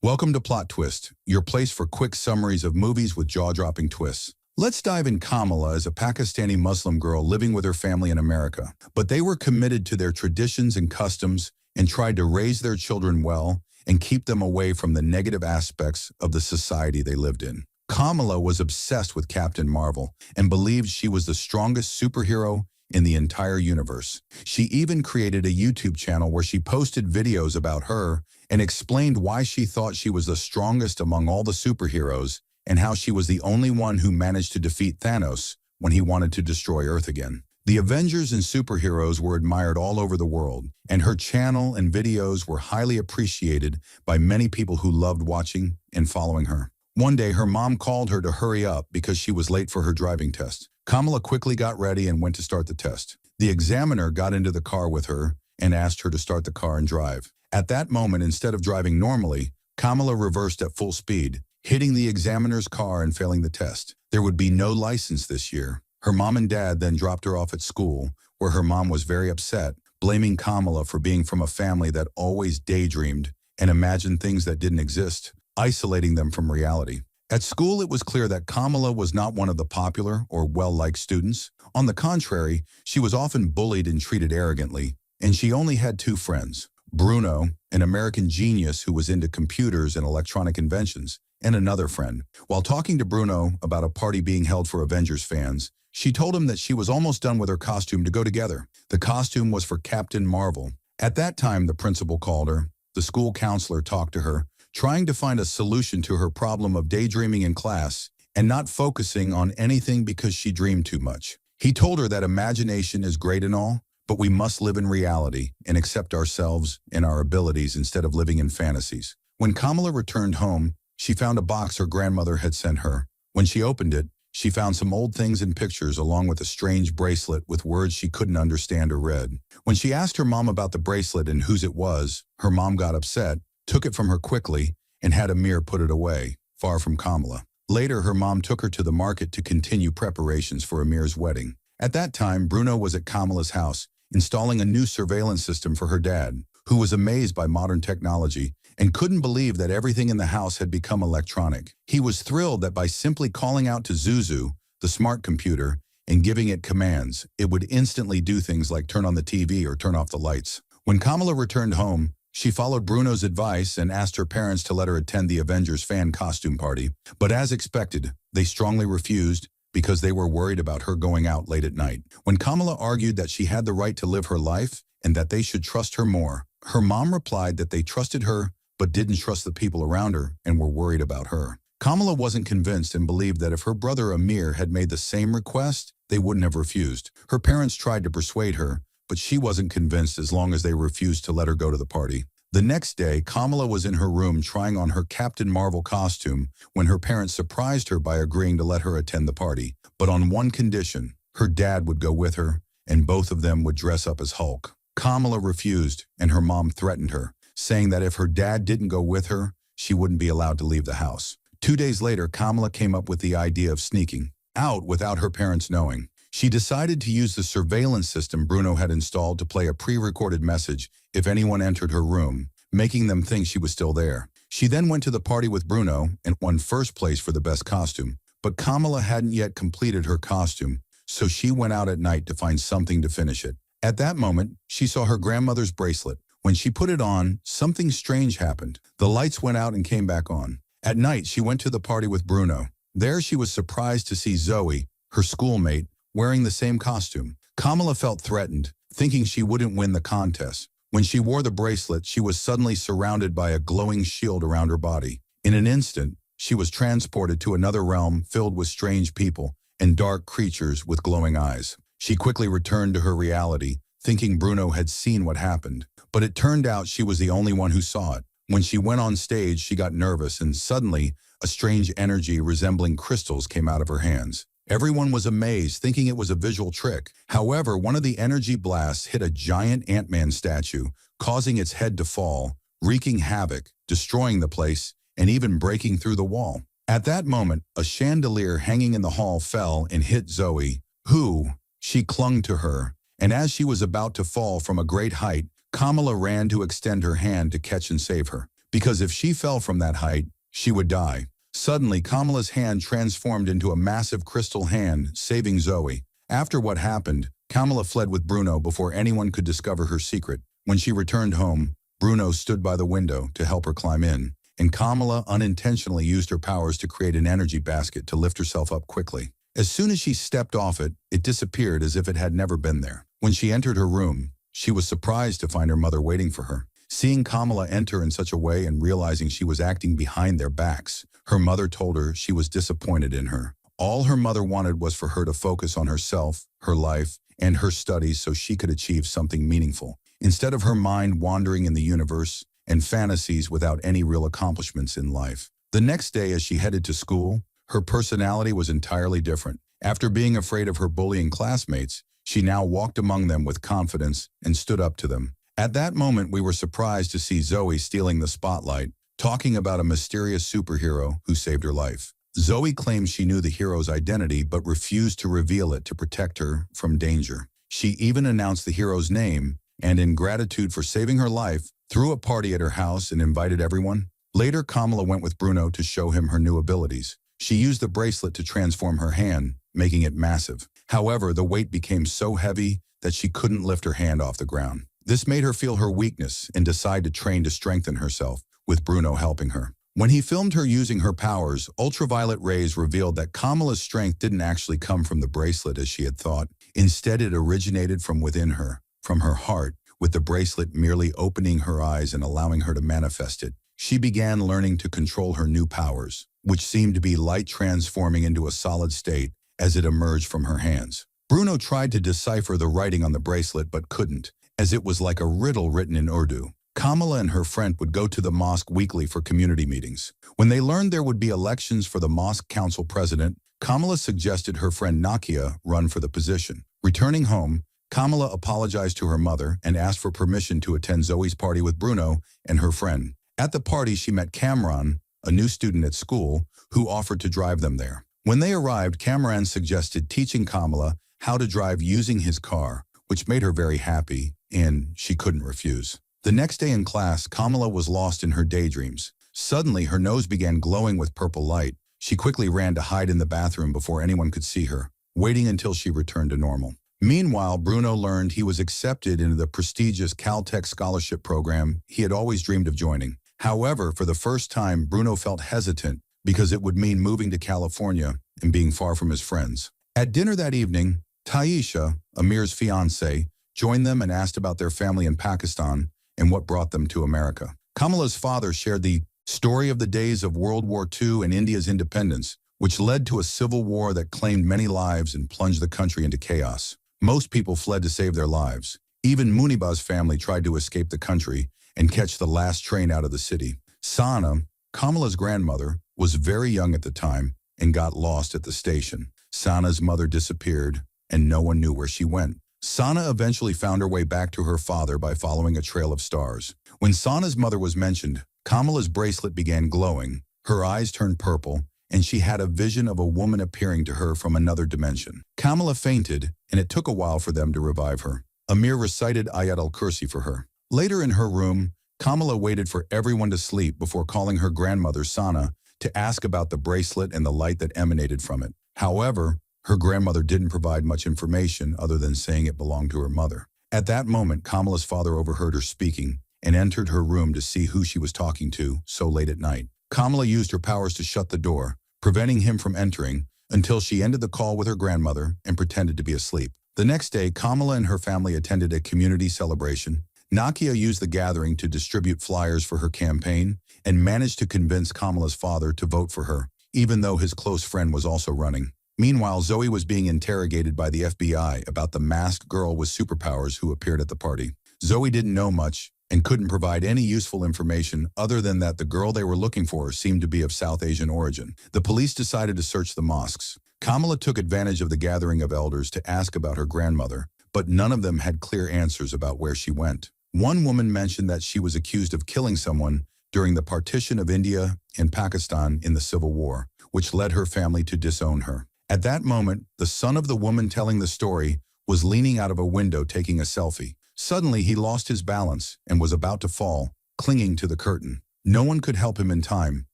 Welcome to Plot Twist, your place for quick summaries of movies with jaw-dropping twists. Let's dive in. Kamala is a Pakistani Muslim girl living with her family in America, but they were committed to their traditions and customs and tried to raise their children well and keep them away from the negative aspects of the society they lived in. Kamala was obsessed with Captain Marvel and believed she was the strongest superhero in the entire universe. She even created a YouTube channel where she posted videos about her and explained why she thought she was the strongest among all the superheroes and how she was the only one who managed to defeat Thanos when he wanted to destroy Earth again. The Avengers and superheroes were admired all over the world, and her channel and videos were highly appreciated by many people who loved watching and following her. One day, her mom called her to hurry up because she was late for her driving test. Kamala quickly got ready and went to start the test. The examiner got into the car with her and asked her to start the car and drive. At that moment, instead of driving normally, Kamala reversed at full speed, hitting the examiner's car and failing the test. There would be no license this year. Her mom and dad then dropped her off at school, where her mom was very upset, blaming Kamala for being from a family that always daydreamed and imagined things that didn't exist, isolating them from reality. At school, it was clear that Kamala was not one of the popular or well-liked students. On the contrary, she was often bullied and treated arrogantly, and she only had two friends: Bruno, an American genius who was into computers and electronic inventions, and another friend. While talking to Bruno about a party being held for Avengers fans, she told him that she was almost done with her costume to go together. The costume was for Captain Marvel. At that time, the principal called her. The school counselor talked to her, trying to find a solution to her problem of daydreaming in class and not focusing on anything because she dreamed too much. He told her that imagination is great and all, but we must live in reality and accept ourselves and our abilities instead of living in fantasies. When Kamala returned home, she found a box her grandmother had sent her. When she opened it, she found some old things and pictures along with a strange bracelet with words she couldn't understand or read. When she asked her mom about the bracelet and whose it was, her mom got upset, took it from her quickly, and had Amir put it away, far from Kamala. Later, her mom took her to the market to continue preparations for Amir's wedding. At that time, Bruno was at Kamala's house, installing a new surveillance system for her dad, who was amazed by modern technology and couldn't believe that everything in the house had become electronic. He was thrilled that by simply calling out to Zuzu, the smart computer, and giving it commands, it would instantly do things like turn on the TV or turn off the lights. When Kamala returned home, she followed Bruno's advice and asked her parents to let her attend the Avengers fan costume party. But as expected, they strongly refused because they were worried about her going out late at night. When Kamala argued that she had the right to live her life and that they should trust her more, her mom replied that they trusted her but didn't trust the people around her and were worried about her. Kamala wasn't convinced and believed that if her brother Amir had made the same request, they wouldn't have refused. Her parents tried to persuade her, but she wasn't convinced as long as they refused to let her go to the party. The next day, Kamala was in her room trying on her Captain Marvel costume when her parents surprised her by agreeing to let her attend the party, but on one condition: her dad would go with her, and both of them would dress up as Hulk. Kamala refused, and her mom threatened her, saying that if her dad didn't go with her, she wouldn't be allowed to leave the house. 2 days later, Kamala came up with the idea of sneaking out without her parents knowing. She decided to use the surveillance system Bruno had installed to play a pre-recorded message if anyone entered her room, making them think she was still there. She then went to the party with Bruno and won first place for the best costume. But Kamala hadn't yet completed her costume, so she went out at night to find something to finish it. At that moment, she saw her grandmother's bracelet. When she put it on, something strange happened. The lights went out and came back on. At night, she went to the party with Bruno. There she was surprised to see Zoe, her schoolmate, wearing the same costume. Kamala felt threatened, thinking she wouldn't win the contest. When she wore the bracelet, she was suddenly surrounded by a glowing shield around her body. In an instant, she was transported to another realm filled with strange people and dark creatures with glowing eyes. She quickly returned to her reality, thinking Bruno had seen what happened. But it turned out she was the only one who saw it. When she went on stage, she got nervous, and suddenly, a strange energy resembling crystals came out of her hands. Everyone was amazed, thinking it was a visual trick. However, one of the energy blasts hit a giant Ant-Man statue, causing its head to fall, wreaking havoc, destroying the place, and even breaking through the wall. At that moment, a chandelier hanging in the hall fell and hit Zoe, who, she clung to her, and as she was about to fall from a great height, Kamala ran to extend her hand to catch and save her. because if she fell from that height, she would die. Suddenly, Kamala's hand transformed into a massive crystal hand, saving Zoe. After what happened, Kamala fled with Bruno before anyone could discover her secret. When she returned home, Bruno stood by the window to help her climb in, and Kamala unintentionally used her powers to create an energy basket to lift herself up quickly. As soon as she stepped off it, it disappeared as if it had never been there. When she entered her room, she was surprised to find her mother waiting for her. Seeing Kamala enter in such a way and realizing she was acting behind their backs, her mother told her she was disappointed in her. All her mother wanted was for her to focus on herself, her life, and her studies so she could achieve something meaningful, instead of her mind wandering in the universe and fantasies without any real accomplishments in life. The next day, as she headed to school, her personality was entirely different. After being afraid of her bullying classmates, she now walked among them with confidence and stood up to them. At that moment, we were surprised to see Zoe stealing the spotlight, talking about a mysterious superhero who saved her life. Zoe claimed she knew the hero's identity but refused to reveal it to protect her from danger. She even announced the hero's name and, in gratitude for saving her life, threw a party at her house and invited everyone. Later, Kamala went with Bruno to show him her new abilities. She used the bracelet to transform her hand, making it massive. However, the weight became so heavy that she couldn't lift her hand off the ground. This made her feel her weakness and decide to train to strengthen herself, with Bruno helping her. When he filmed her using her powers, ultraviolet rays revealed that Kamala's strength didn't actually come from the bracelet as she had thought. Instead, it originated from within her, from her heart, with the bracelet merely opening her eyes and allowing her to manifest it. She began learning to control her new powers, which seemed to be light transforming into a solid state as it emerged from her hands. Bruno tried to decipher the writing on the bracelet but couldn't, as it was like a riddle written in Urdu. Kamala and her friend would go to the mosque weekly for community meetings. When they learned there would be elections for the mosque council president, Kamala suggested her friend Nakia run for the position. Returning home, Kamala apologized to her mother and asked for permission to attend Zoe's party with Bruno and her friend. At the party, she met Kamran, a new student at school, who offered to drive them there. When they arrived, Kamran suggested teaching Kamala how to drive using his car, which made her very happy, and she couldn't refuse. The next day in class, Kamala was lost in her daydreams. Suddenly, her nose began glowing with purple light. She quickly ran to hide in the bathroom before anyone could see her, waiting until she returned to normal. Meanwhile, Bruno learned he was accepted into the prestigious Caltech scholarship program he had always dreamed of joining. However, for the first time, Bruno felt hesitant because it would mean moving to California and being far from his friends. At dinner that evening, Taisha, Amir's fiancée, joined them and asked about their family in Pakistan and what brought them to America. Kamala's father shared the story of the days of World War II and India's independence, which led to a civil war that claimed many lives and plunged the country into chaos. Most people fled to save their lives. Even Muniba's family tried to escape the country and catch the last train out of the city. Sana, Kamala's grandmother, was very young at the time and got lost at the station. Sana's mother disappeared, and no one knew where she went. Sana eventually found her way back to her father by following a trail of stars. When Sana's mother was mentioned, Kamala's bracelet began glowing, her eyes turned purple, and she had a vision of a woman appearing to her from another dimension. Kamala fainted, and it took a while for them to revive her. Amir recited Ayat al-Kursi for her. Later in her room, Kamala waited for everyone to sleep before calling her grandmother Sana to ask about the bracelet and the light that emanated from it. However, her grandmother didn't provide much information other than saying it belonged to her mother. At that moment, Kamala's father overheard her speaking and entered her room to see who she was talking to so late at night. Kamala used her powers to shut the door, preventing him from entering until she ended the call with her grandmother and pretended to be asleep. The next day, Kamala and her family attended a community celebration. Nakia used the gathering to distribute flyers for her campaign and managed to convince Kamala's father to vote for her, even though his close friend was also running. Meanwhile, Zoe was being interrogated by the FBI about the masked girl with superpowers who appeared at the party. Zoe didn't know much and couldn't provide any useful information other than that the girl they were looking for seemed to be of South Asian origin. The police decided to search the mosques. Kamala took advantage of the gathering of elders to ask about her grandmother, but none of them had clear answers about where she went. One woman mentioned that she was accused of killing someone during the partition of India and Pakistan in the Civil War, which led her family to disown her. At that moment, the son of the woman telling the story was leaning out of a window taking a selfie. Suddenly, he lost his balance and was about to fall, clinging to the curtain. No one could help him in time,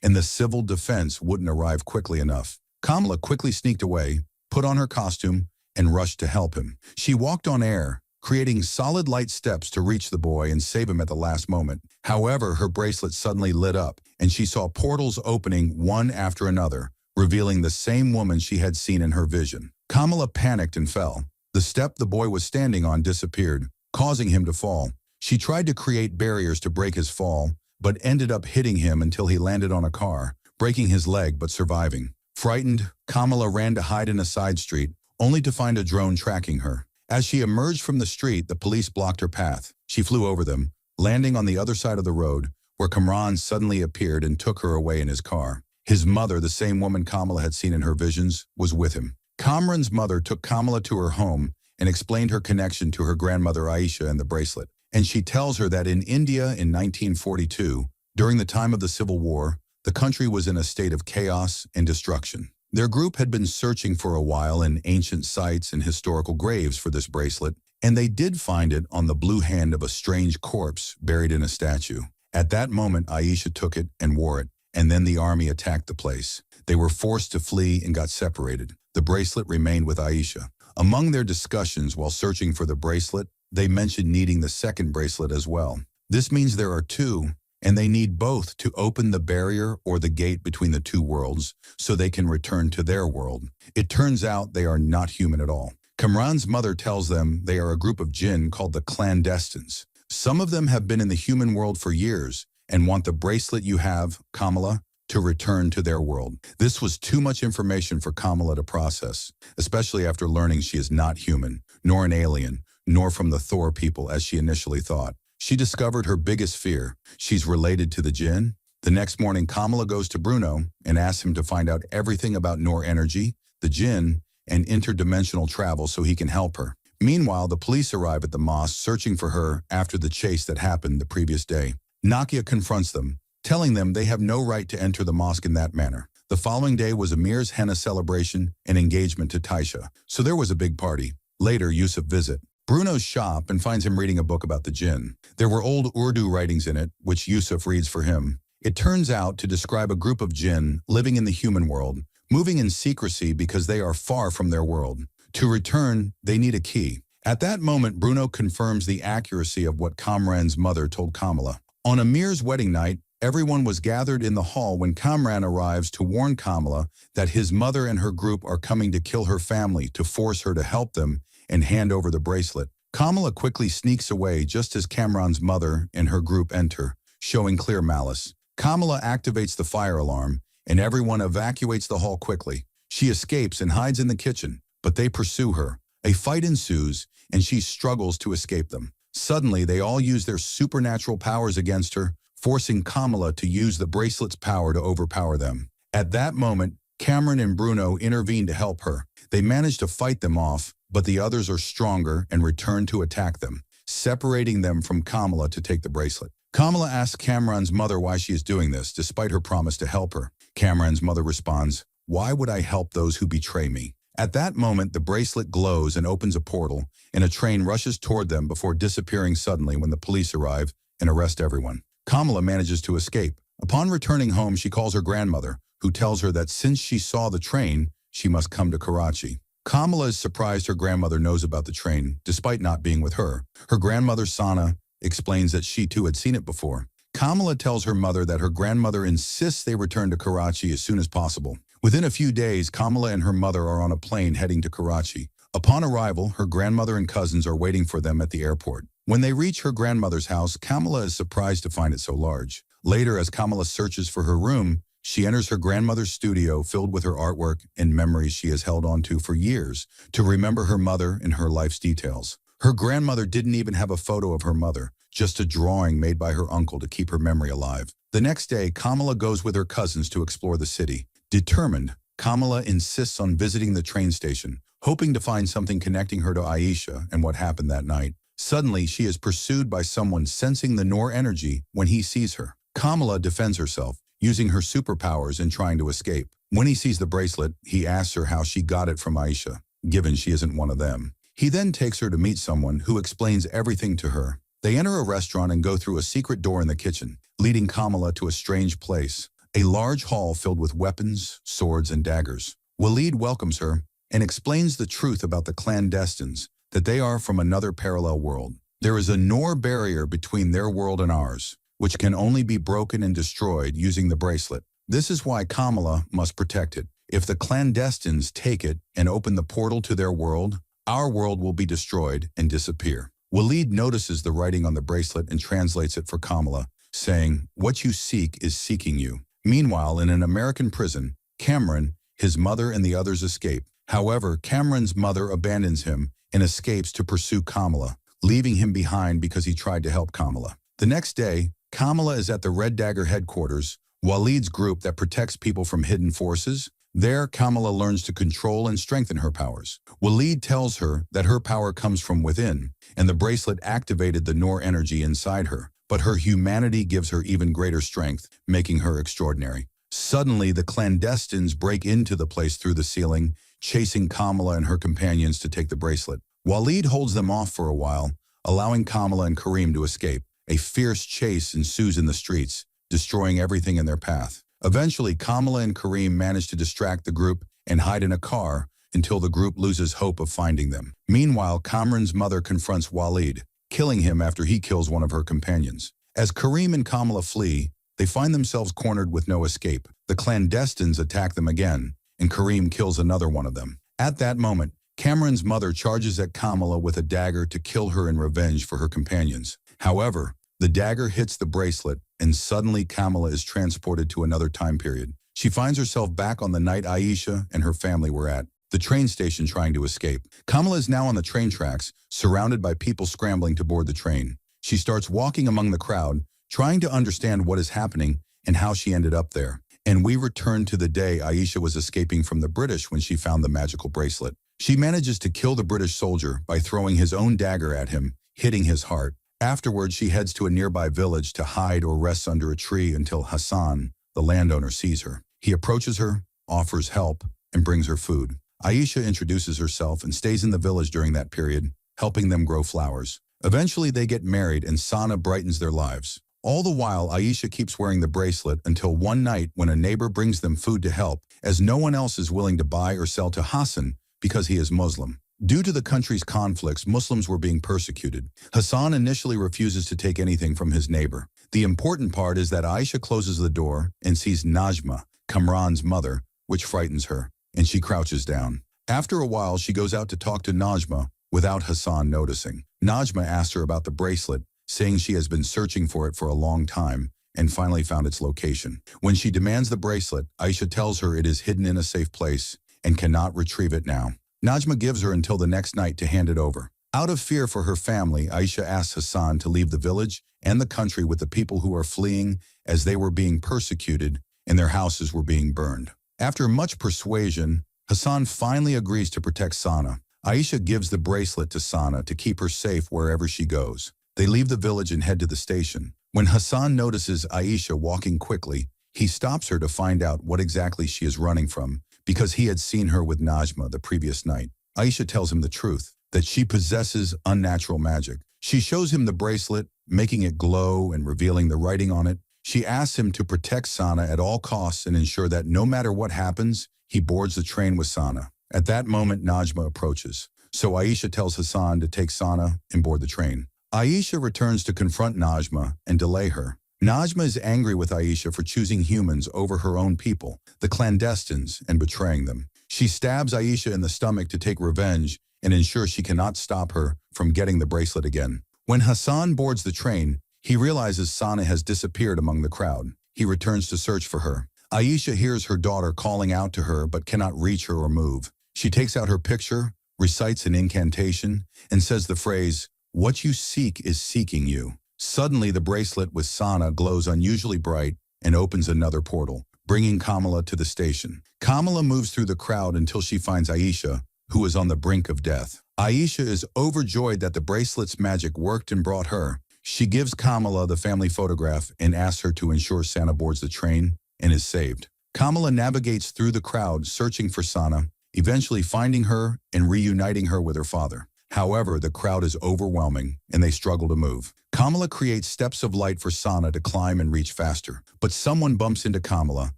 and the civil defense wouldn't arrive quickly enough. Kamala quickly sneaked away, put on her costume, and rushed to help him. She walked on air, creating solid light steps to reach the boy and save him at the last moment. However, her bracelet suddenly lit up, and she saw portals opening one after another, revealing the same woman she had seen in her vision. Kamala panicked and fell. The step the boy was standing on disappeared, causing him to fall. She tried to create barriers to break his fall, but ended up hitting him until he landed on a car, breaking his leg but surviving. Frightened, Kamala ran to hide in a side street, only to find a drone tracking her. As she emerged from the street, the police blocked her path. She flew over them, landing on the other side of the road, where Kamran suddenly appeared and took her away in his car. His mother, the same woman Kamala had seen in her visions, was with him. Kamran's mother took Kamala to her home and explained her connection to her grandmother Aisha and the bracelet. And she tells her that in India in 1942, during the time of the Civil War, the country was in a state of chaos and destruction. Their group had been searching for a while in ancient sites and historical graves for this bracelet, and they did find it on the blue hand of a strange corpse buried in a statue. At that moment, Aisha took it and wore it, and then the army attacked the place. They were forced to flee and got separated. The bracelet remained with Aisha. Among their discussions while searching for the bracelet, they mentioned needing the second bracelet as well. This means there are two, and they need both to open the barrier or the gate between the two worlds so they can return to their world. It turns out they are not human at all. Kamran's mother tells them they are a group of jinn called the clandestines. Some of them have been in the human world for years and want the bracelet you have, Kamala, to return to their world. This was too much information for Kamala to process, especially after learning she is not human, nor an alien, nor from the Thor people as she initially thought. She discovered her biggest fear. She's related to the jinn. The next morning, Kamala goes to Bruno and asks him to find out everything about Noor energy, the jinn, and interdimensional travel so he can help her. Meanwhile, the police arrive at the mosque searching for her after the chase that happened the previous day. Nakia confronts them, telling them they have no right to enter the mosque in that manner. The following day was Amir's henna celebration and engagement to Taisha, so there was a big party. Later, Yusuf visits Bruno's shop and finds him reading a book about the jinn. There were old Urdu writings in it, which Yusuf reads for him. It turns out to describe a group of jinn living in the human world, moving in secrecy because they are far from their world. To return, they need a key. At that moment, Bruno confirms the accuracy of what Kamran's mother told Kamala. On Amir's wedding night, everyone was gathered in the hall when Kamran arrives to warn Kamala that his mother and her group are coming to kill her family to force her to help them and hand over the bracelet. Kamala quickly sneaks away just as Kamran's mother and her group enter, showing clear malice. Kamala activates the fire alarm, and everyone evacuates the hall quickly. She escapes and hides in the kitchen, but they pursue her. A fight ensues, and she struggles to escape them. Suddenly, they all use their supernatural powers against her, forcing Kamala to use the bracelet's power to overpower them. At that moment, Cameron and Bruno intervene to help her. They manage to fight them off, but the others are stronger and return to attack them, separating them from Kamala to take the bracelet. Kamala asks Cameron's mother why she is doing this, despite her promise to help her. Cameron's mother responds, "Why would I help those who betray me?" At that moment, the bracelet glows and opens a portal, and a train rushes toward them before disappearing suddenly when the police arrive and arrest everyone. Kamala manages to escape. Upon returning home, she calls her grandmother, who tells her that since she saw the train, she must come to Karachi. Kamala is surprised her grandmother knows about the train, despite not being with her. Her grandmother, Sana, explains that she too had seen it before. Kamala tells her mother that her grandmother insists they return to Karachi as soon as possible. Within a few days, Kamala and her mother are on a plane heading to Karachi. Upon arrival, her grandmother and cousins are waiting for them at the airport. When they reach her grandmother's house, Kamala is surprised to find it so large. Later, as Kamala searches for her room, she enters her grandmother's studio filled with her artwork and memories she has held on to for years to remember her mother and her life's details. Her grandmother didn't even have a photo of her mother, just a drawing made by her uncle to keep her memory alive. The next day, Kamala goes with her cousins to explore the city. Determined, Kamala insists on visiting the train station, hoping to find something connecting her to Aisha and what happened that night. Suddenly, she is pursued by someone sensing the Noor energy when he sees her. Kamala defends herself, using her superpowers and trying to escape. When he sees the bracelet, he asks her how she got it from Aisha, given she isn't one of them. He then takes her to meet someone who explains everything to her. They enter a restaurant and go through a secret door in the kitchen, leading Kamala to a strange place, a large hall filled with weapons, swords, and daggers. Waleed welcomes her and explains the truth about the clandestines, that they are from another parallel world. There is a Noor barrier between their world and ours, which can only be broken and destroyed using the bracelet. This is why Kamala must protect it. If the clandestines take it and open the portal to their world, our world will be destroyed and disappear. Waleed notices the writing on the bracelet and translates it for Kamala, saying, "What you seek is seeking you." Meanwhile, in an American prison, Cameron, his mother, and the others escape. However, Cameron's mother abandons him and escapes to pursue Kamala, leaving him behind because he tried to help Kamala. The next day, Kamala is at the Red Dagger headquarters, Waleed's group that protects people from hidden forces. There, Kamala learns to control and strengthen her powers. Waleed tells her that her power comes from within, and the bracelet activated the Noor energy inside her, but her humanity gives her even greater strength, making her extraordinary. Suddenly, the clandestines break into the place through the ceiling, chasing Kamala and her companions to take the bracelet. Waleed holds them off for a while, allowing Kamala and Kareem to escape. A fierce chase ensues in the streets, destroying everything in their path. Eventually, Kamala and Kareem manage to distract the group and hide in a car until the group loses hope of finding them. Meanwhile, Kamran's mother confronts Waleed, killing him after he kills one of her companions. As Kareem and Kamala flee, they find themselves cornered with no escape. The clandestines attack them again, and Kareem kills another one of them. At that moment, Kamran's mother charges at Kamala with a dagger to kill her in revenge for her companions. However, the dagger hits the bracelet, and suddenly Kamala is transported to another time period. She finds herself back on the night Aisha and her family were at, the train station, trying to escape. Kamala is now on the train tracks, surrounded by people scrambling to board the train. She starts walking among the crowd, trying to understand what is happening and how she ended up there. And we return to the day Aisha was escaping from the British when she found the magical bracelet. She manages to kill the British soldier by throwing his own dagger at him, hitting his heart. Afterwards, she heads to a nearby village to hide or rest under a tree until Hassan, the landowner, sees her. He approaches her, offers help, and brings her food. Aisha introduces herself and stays in the village during that period, helping them grow flowers. Eventually, they get married and Sana brightens their lives. All the while, Aisha keeps wearing the bracelet until one night when a neighbor brings them food to help, as no one else is willing to buy or sell to Hassan because he is Muslim. Due to the country's conflicts, Muslims were being persecuted. Hassan initially refuses to take anything from his neighbor. The important part is that Aisha closes the door and sees Najma, Kamran's mother, which frightens her, and she crouches down. After a while, she goes out to talk to Najma without Hassan noticing. Najma asks her about the bracelet, saying she has been searching for it for a long time and finally found its location. When she demands the bracelet, Aisha tells her it is hidden in a safe place and cannot retrieve it now. Najma gives her until the next night to hand it over. Out of fear for her family, Aisha asks Hassan to leave the village and the country with the people who are fleeing, as they were being persecuted and their houses were being burned. After much persuasion, Hassan finally agrees to protect Sana. Aisha gives the bracelet to Sana to keep her safe wherever she goes. They leave the village and head to the station. When Hassan notices Aisha walking quickly, he stops her to find out what exactly she is running from, because he had seen her with Najma the previous night. Aisha tells him the truth, that she possesses unnatural magic. She shows him the bracelet, making it glow and revealing the writing on it. She asks him to protect Sana at all costs and ensure that no matter what happens, he boards the train with Sana. At that moment, Najma approaches. So Aisha tells Hassan to take Sana and board the train. Aisha returns to confront Najma and delay her. Najma is angry with Aisha for choosing humans over her own people, the clandestines, and betraying them. She stabs Aisha in the stomach to take revenge and ensure she cannot stop her from getting the bracelet again. When Hassan boards the train, he realizes Sana has disappeared among the crowd. He returns to search for her. Aisha hears her daughter calling out to her but cannot reach her or move. She takes out her picture, recites an incantation, and says the phrase, "What you seek is seeking you." Suddenly, the bracelet with Sana glows unusually bright and opens another portal, bringing Kamala to the station. Kamala moves through the crowd until she finds Aisha, who is on the brink of death. Aisha is overjoyed that the bracelet's magic worked and brought her. She gives Kamala the family photograph and asks her to ensure Sana boards the train and is saved. Kamala navigates through the crowd searching for Sana, eventually finding her and reuniting her with her father. However, the crowd is overwhelming and they struggle to move. Kamala creates steps of light for Sana to climb and reach faster. But someone bumps into Kamala,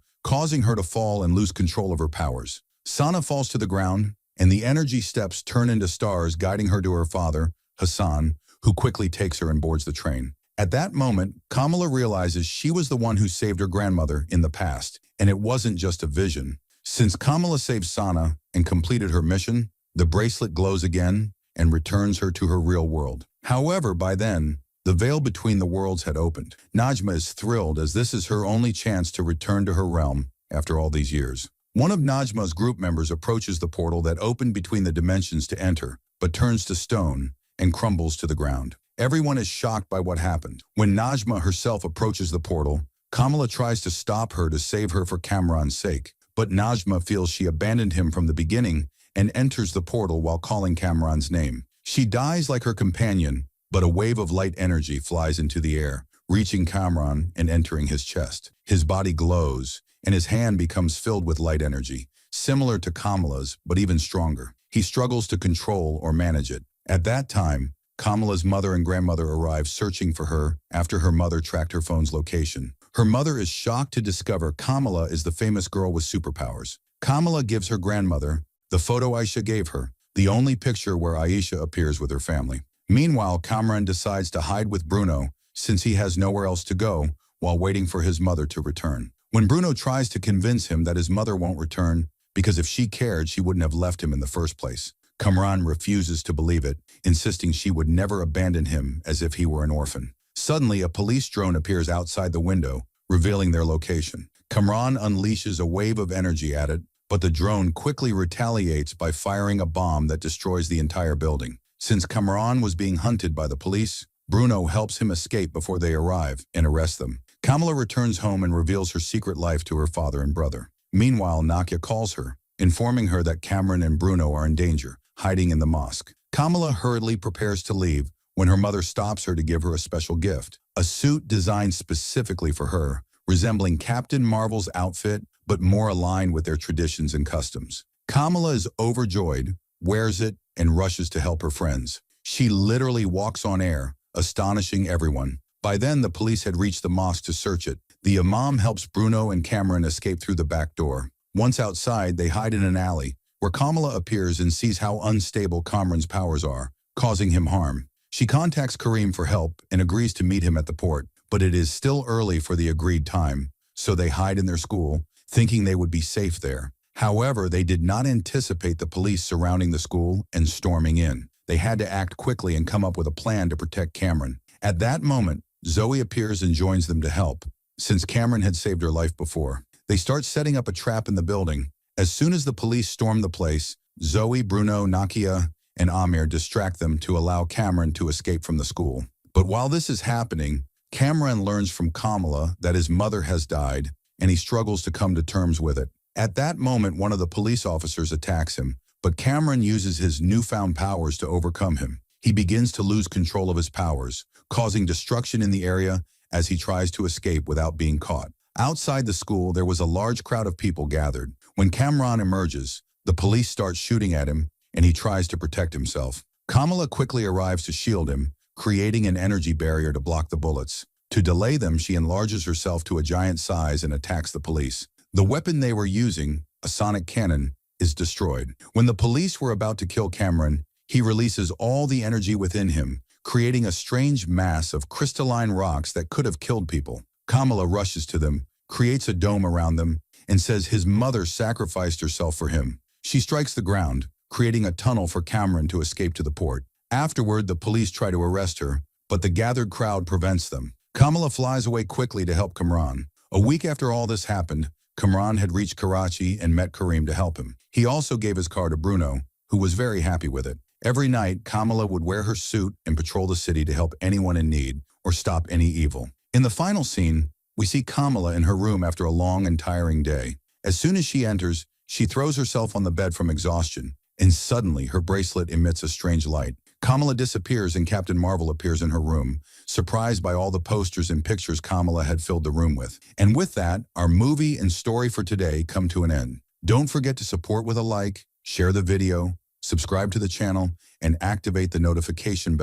causing her to fall and lose control of her powers. Sana falls to the ground, and the energy steps turn into stars, guiding her to her father, Hassan, who quickly takes her and boards the train. At that moment, Kamala realizes she was the one who saved her grandmother in the past, and it wasn't just a vision. Since Kamala saved Sana and completed her mission, the bracelet glows again and returns her to her real world. However, by then, the veil between the worlds had opened. Najma is thrilled as this is her only chance to return to her realm after all these years. One of Najma's group members approaches the portal that opened between the dimensions to enter, but turns to stone and crumbles to the ground. Everyone is shocked by what happened. When Najma herself approaches the portal, Kamala tries to stop her to save her for Kamran's sake. But Najma feels she abandoned him from the beginning and enters the portal while calling Kamran's name. She dies like her companion, but a wave of light energy flies into the air, reaching Kamran and entering his chest. His body glows, and his hand becomes filled with light energy, similar to Kamala's, but even stronger. He struggles to control or manage it. At that time, Kamala's mother and grandmother arrive searching for her after her mother tracked her phone's location. Her mother is shocked to discover Kamala is the famous girl with superpowers. Kamala gives her grandmother the photo Aisha gave her, the only picture where Aisha appears with her family. Meanwhile, Kamran decides to hide with Bruno since he has nowhere else to go while waiting for his mother to return. When Bruno tries to convince him that his mother won't return because if she cared, she wouldn't have left him in the first place, Kamran refuses to believe it, insisting she would never abandon him as if he were an orphan. Suddenly, a police drone appears outside the window, revealing their location. Kamran unleashes a wave of energy at it, but the drone quickly retaliates by firing a bomb that destroys the entire building. Since Kamran was being hunted by the police, Bruno helps him escape before they arrive and arrest them. Kamala returns home and reveals her secret life to her father and brother. Meanwhile, Nakia calls her, informing her that Kamran and Bruno are in danger, hiding in the mosque. Kamala hurriedly prepares to leave when her mother stops her to give her a special gift, a suit designed specifically for her, resembling Captain Marvel's outfit, but more aligned with their traditions and customs. Kamala is overjoyed, wears it, and rushes to help her friends. She literally walks on air, astonishing everyone. By then, the police had reached the mosque to search it. The imam helps Bruno and Kamran escape through the back door. Once outside, they hide in an alley, where Kamala appears and sees how unstable Kamran's powers are, causing him harm. She contacts Kareem for help and agrees to meet him at the port, but it is still early for the agreed time, so they hide in their school, thinking they would be safe there. However, they did not anticipate the police surrounding the school and storming in. They had to act quickly and come up with a plan to protect Kamran. At that moment, Zoe appears and joins them to help, since Kamran had saved her life before. They start setting up a trap in the building. As soon as the police storm the place, Zoe, Bruno, Nakia, and Amir distract them to allow Kamran to escape from the school. But while this is happening, Kamran learns from Kamala that his mother has died, and he struggles to come to terms with it. At that moment, one of the police officers attacks him, but Kamran uses his newfound powers to overcome him. He begins to lose control of his powers, causing destruction in the area as he tries to escape without being caught. Outside the school, there was a large crowd of people gathered. When Kamran emerges, the police start shooting at him, and he tries to protect himself. Kamala quickly arrives to shield him, creating an energy barrier to block the bullets. To delay them, she enlarges herself to a giant size and attacks the police. The weapon they were using, a sonic cannon, is destroyed. When the police were about to kill Kamran, he releases all the energy within him, creating a strange mass of crystalline rocks that could have killed people. Kamala rushes to them, creates a dome around them, and says his mother sacrificed herself for him. She strikes the ground, creating a tunnel for Kamran to escape to the port. Afterward, the police try to arrest her, but the gathered crowd prevents them. Kamala flies away quickly to help Kamran. A week after all this happened, Kamran had reached Karachi and met Kareem to help him. He also gave his car to Bruno, who was very happy with it. Every night, Kamala would wear her suit and patrol the city to help anyone in need or stop any evil. In the final scene, we see Kamala in her room after a long and tiring day. As soon as she enters, she throws herself on the bed from exhaustion, and suddenly her bracelet emits a strange light. Kamala disappears and Captain Marvel appears in her room, surprised by all the posters and pictures Kamala had filled the room with. And with that, our movie and story for today come to an end. Don't forget to support with a like, share the video, subscribe to the channel, and activate the notification bell